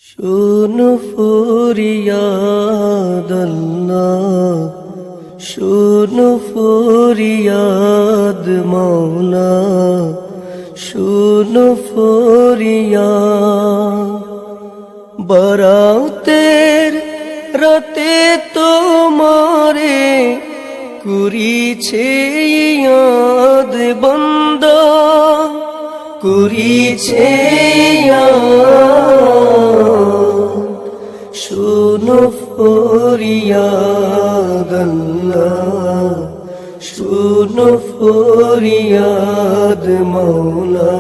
শুনো ফরিয়াদ আল্লাহ, শুনো ফরিয়াদ মাওলা, শুনো ফরিয়াদ। বরাতের রাতে তোমারে করিছে ইয়াদ বান্দা, করিছে শুনো ফরিয়াদ আল্লাহ, শুনো ফরিয়াদ মাওলা,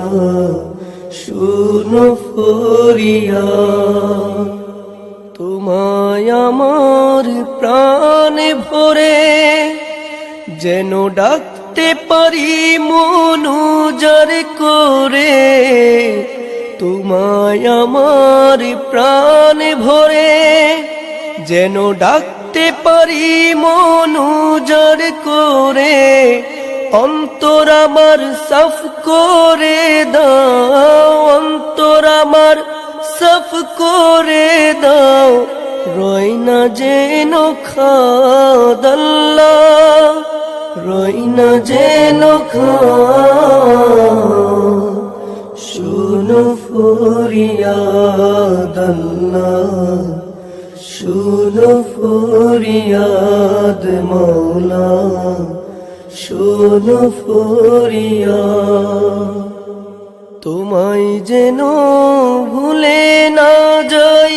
শুনো ফরিয়াদ। তোমায় আমার প্রাণে ভরে যেন ডাকতে পারি মন উজাড় করে, তোমায় আমার প্রাণে ভরে যেন ডাকতে পারি মন উজাড় করে। অন্তর আমার সাফ করে দাও, অন্তর আমার সাফ করে দাও, রয় না যেন খাদ আল্লাহ, রয় না যেন খাদ। শুনো ফরিয়াদ আল্লাহ, শুনো ফরিয়াদ মাওলা, শুনো ফরিয়াদ। তোমায় যেন ভুলে না যাই,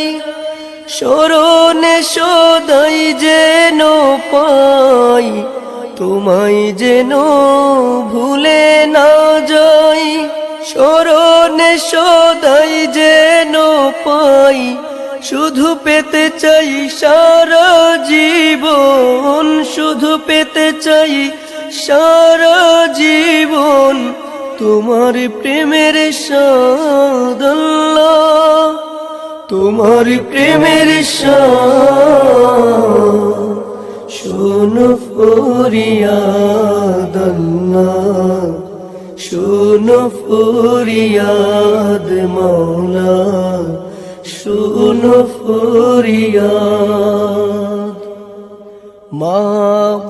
স্মরণে সদাই যেন পাই, তোমায় যেন ভুলে না যাই, স্মরণে সদাই যেন পাই। শুধু পেতে চাই সারা জীবন, শুধু পেতে চাই সারা জীবন তোমার প্রেমের স্বাদ আল্লাহ, তোমার প্রেমের স্বাদ। শুনো ফরিয়াদ আল্লাহ, শুনো ফরিয়াদ মাওলা, শুনো ফরিয়াদ। মা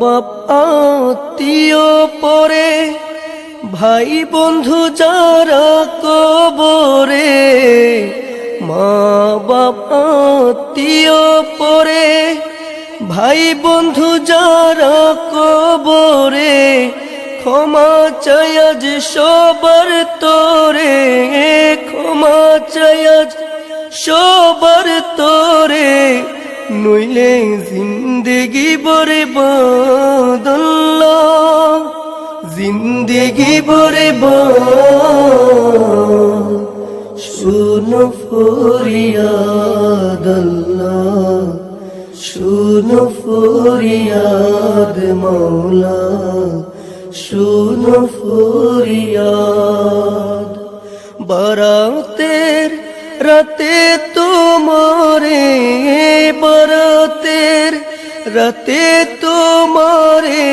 বাপ আত্মীয় পরে, ভাই বন্ধু যারা কবরে, মা বাপ আত্মীয় পরে, ভাই বন্ধু যারা কবরে, ক্ষমা চাই আজ সবার তোরে, ক্ষমা চাই আজ সবার তোরে, নইলে জিন্দেগি বরবাদ আল্লাহ, জিন্দেগি বরবাদ। শুনো ফরিয়াদ আল্লাহ, শুনো ফরিয়াদ মাওলা, শুনো ফরিয়াদ। বরাতের রাতে তোমারে, বরাতের রাতে তোমারে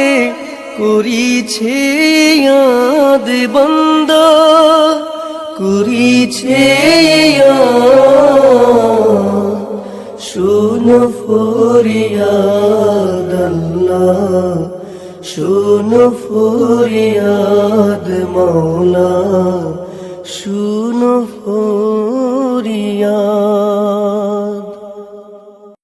করিছে ইয়াদ বান্দা, করিছে ইয়াদ। শুনো ফরিয়াদ আল্লাহ, শুনো ফরিয়াদ মাওলা, শুনো